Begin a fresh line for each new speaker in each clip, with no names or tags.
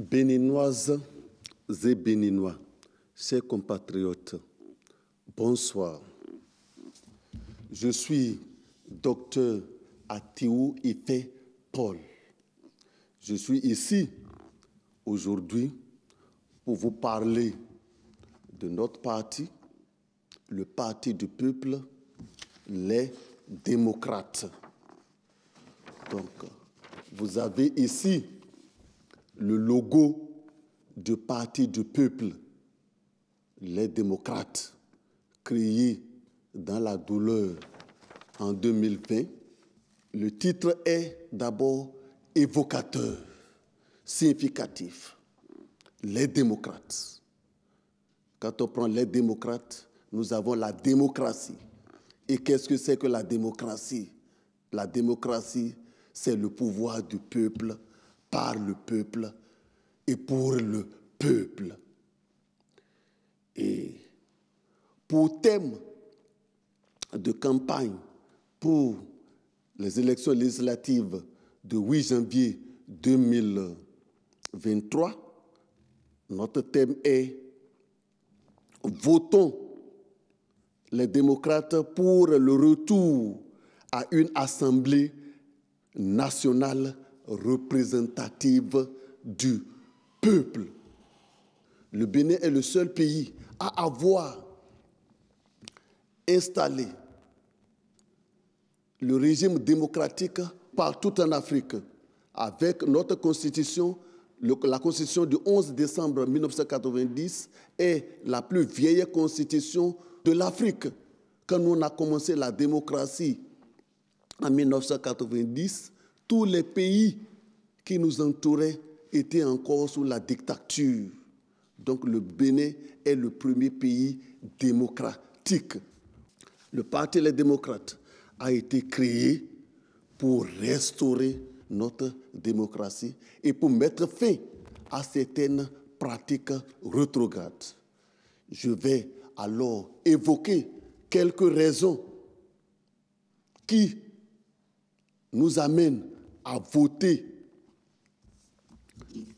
Béninoises et Béninois, chers compatriotes, bonsoir. Je suis Dr Atiou Ife Paul. Je suis ici aujourd'hui pour vous parler de notre parti, le Parti du peuple, les démocrates. Donc, vous avez ici le logo du Parti du peuple, les démocrates, créé dans la douleur en 2020. Le titre est d'abord évocateur, significatif. Les démocrates. Quand on prend les démocrates, nous avons la démocratie. Et qu'est-ce que c'est que la démocratie? La démocratie, c'est le pouvoir du peuple, par le peuple et pour le peuple. Et pour thème de campagne pour les élections législatives de 8 janvier 2023, notre thème est « Votons les démocrates pour le retour à une assemblée nationale représentative du peuple ». Le Bénin est le seul pays à avoir installé le régime démocratique partout en Afrique, avec notre constitution. La constitution du 11 décembre 1990 est la plus vieille constitution de l'Afrique. Quand nous on a commencé la démocratie en 1990, tous les pays qui nous entouraient étaient encore sous la dictature. Donc le Bénin est le premier pays démocratique. Le Parti des démocrates a été créé pour restaurer notre démocratie et pour mettre fin à certaines pratiques rétrogrades. Je vais alors évoquer quelques raisons qui nous amènent à voter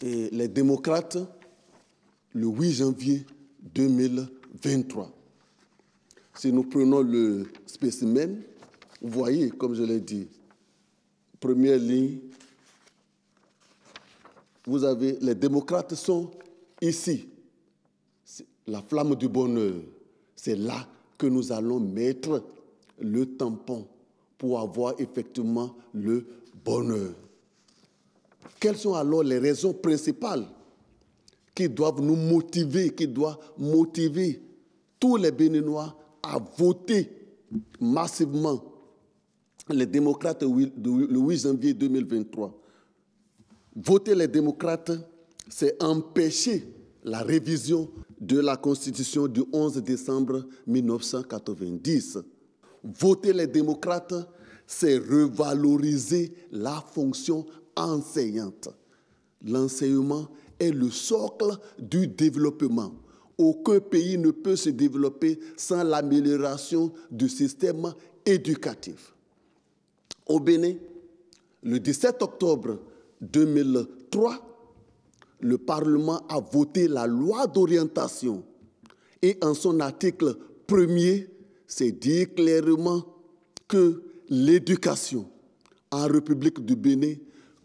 les démocrates le 8 janvier 2023. Si nous prenons le spécimen, vous voyez, comme je l'ai dit, première ligne, vous avez les démocrates sont ici. La flamme du bonheur, c'est là que nous allons mettre le tampon pour avoir effectivement le bonheur. Quelles sont alors les raisons principales qui doivent nous motiver, qui doivent motiver tous les Béninois à voter massivement les démocrates le 8 janvier 2023. Voter les démocrates, c'est empêcher la révision de la Constitution du 11 décembre 1990. Voter les démocrates, c'est revaloriser la fonction enseignante. L'enseignement est le socle du développement. Aucun pays ne peut se développer sans l'amélioration du système éducatif. Au Bénin, le 17 octobre 2003, le Parlement a voté la loi d'orientation et en son article 1er, c'est dit clairement que l'éducation en République du Bénin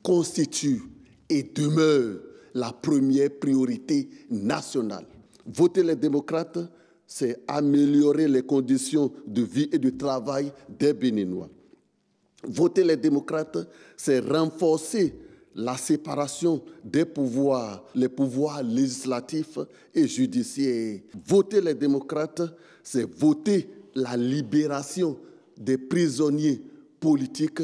constitue et demeure la première priorité nationale. Voter les démocrates, c'est améliorer les conditions de vie et de travail des Béninois. Voter les démocrates, c'est renforcer la séparation des pouvoirs, les pouvoirs législatifs et judiciaires. Voter les démocrates, c'est voter la libération des prisonniers politiques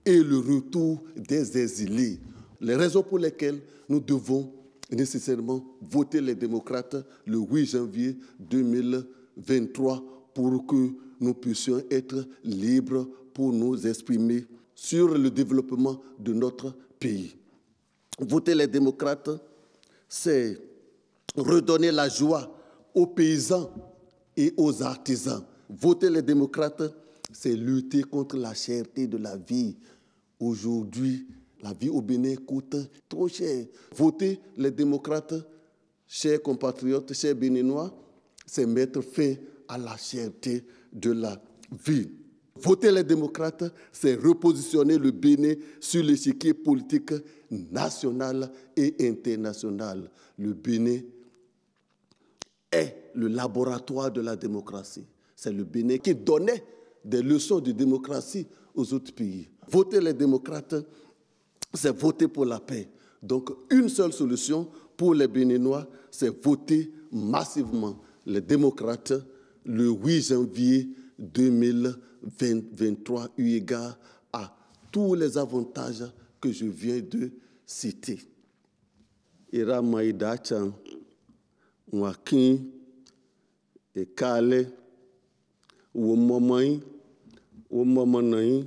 et le retour des exilés. Les raisons pour lesquelles nous devons nécessairement voter les démocrates le 8 janvier 2023 pour que nous puissions être libres pour nous exprimer sur le développement de notre pays. Voter les démocrates, c'est redonner la joie aux paysans et aux artisans. Voter les démocrates, c'est lutter contre la cherté de la vie. Aujourd'hui, La vie au Bénin coûte trop cher. Voter les démocrates, chers compatriotes, chers Béninois, c'est mettre fin à la cherté de la vie. Voter les démocrates, c'est repositionner le Bénin sur l'échiquier politique national et international. Le Bénin est le laboratoire de la démocratie. C'est le Bénin qui donnait des leçons de démocratie aux autres pays. Voter les démocrates, c'est voter pour la paix. Donc, une seule solution pour les Béninois, c'est voter massivement les démocrates le 8 janvier 2023, eu égard à tous les avantages que je viens de citer. Ira maïda chan, wakin, et kale, ou momai, ou momanai,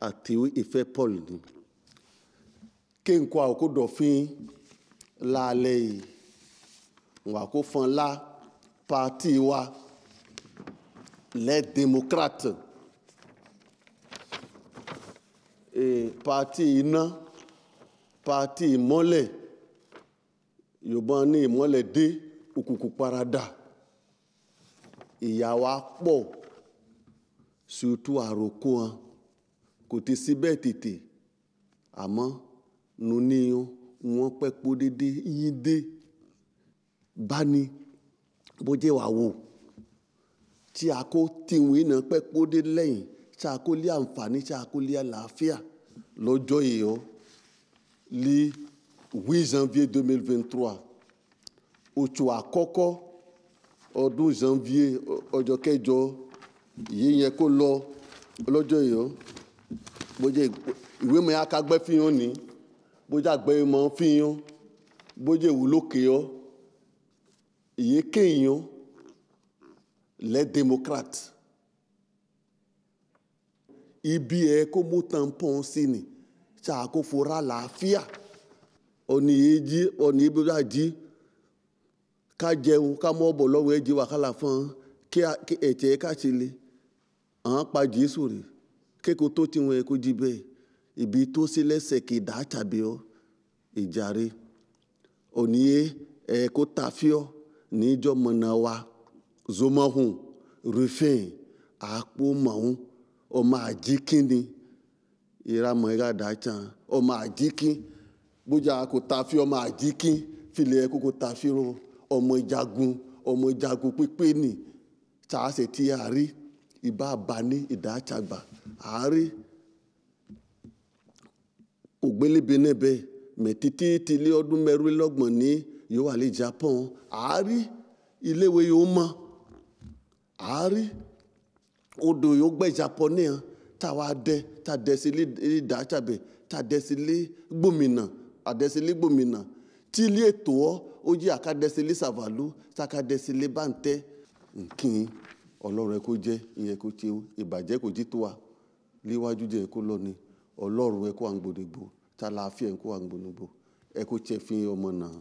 atiwi ife Paul. Ken kwa oko dofin la lei, wako fan la parti wa les démocrates et parti ina parti mole yobani mole de ukuku parada ìyàwó pọ̀ surtout àròkọ côté síbẹ̀ tètè àmọ́ nous nions wọ́n pẹ́ pọ́ dédé yín dé bani bójé wà wò tí a kó tiwọn iná pẹ́ pọ́ dé lẹ́yìn tí a kó lé àǹfààní tí a kó lé àlàáfíà lọ́jọ́ yìí le 8 janvier 2023 oṣù àkọ́kọ́ ọdún janvier ọjọ́ kẹjọ yìí yẹn kó lọ lọ́jọ́ yìí bójé ìwé mọ̀ akágbẹ́ fi hàn ní bójá àgbẹ̀ mọ̀ fi hàn bójé ìwúlòkè ọ́ ìyé kéèyàn les démocrates ibi ẹ kó mú tampon sí ni ṣáà kó fora làáfíà ọ̀nì èjì ọ̀nì ìbúra jí ká jẹun ká mọ́ bọ̀ lọ́wọ́ ẹ̀jẹ̀ wàhálà fún kí ẹ̀jẹ̀ ká ṣe lè àwọn pa Jésù rè kéko tó ti wọn ẹ kó jí bẹ́ẹ̀ ibi tó sí lẹ́sẹ̀ kì í dá tàbí ọ ìjàre ọ̀nì ẹ kó tàfíọ́ níjọ́ mọ̀nà wa zomahun rufin àpò màún ọmọ àjíkín ni ìramọ̀ ìradà can ọmọ àjíkín bójá kò tàfíọ́ ọmọ àjíkín filẹ̀ ẹ kó tàfíọ́ ọmọ ìjagun pípé nì tààsẹ̀ tí a rí ìbá bani ìdáchàgbà àárí ògbélébé nẹ́bẹ̀ mẹ́títí tilé ọdún mẹ́rìnlọ́gbọ̀n ní yóò wà lè Japan àárí iléèwé yóò mọ́ àárí odò yóò gbẹ́ Japonais táwa tàdẹ́ sí ìdáchàbẹ̀ tàdẹ́ sí gbòmìnà tí ilé ètò ó jí àkádẹ́sí ilé sàvàlú tàkádẹ́sí ilé bàǹtẹ́ nkìn ọlọ́run ẹ kó jẹ́ ìyẹn kó ṣe ìbàjẹ́ kò jí tó wa léwájú jẹ́ kó lọ ni ọlọ́run ẹ kó à ń gbòdògbò tá a láàfin ẹ kó à ń gbòdògbò ẹ kó ṣe fi ọmọ náà.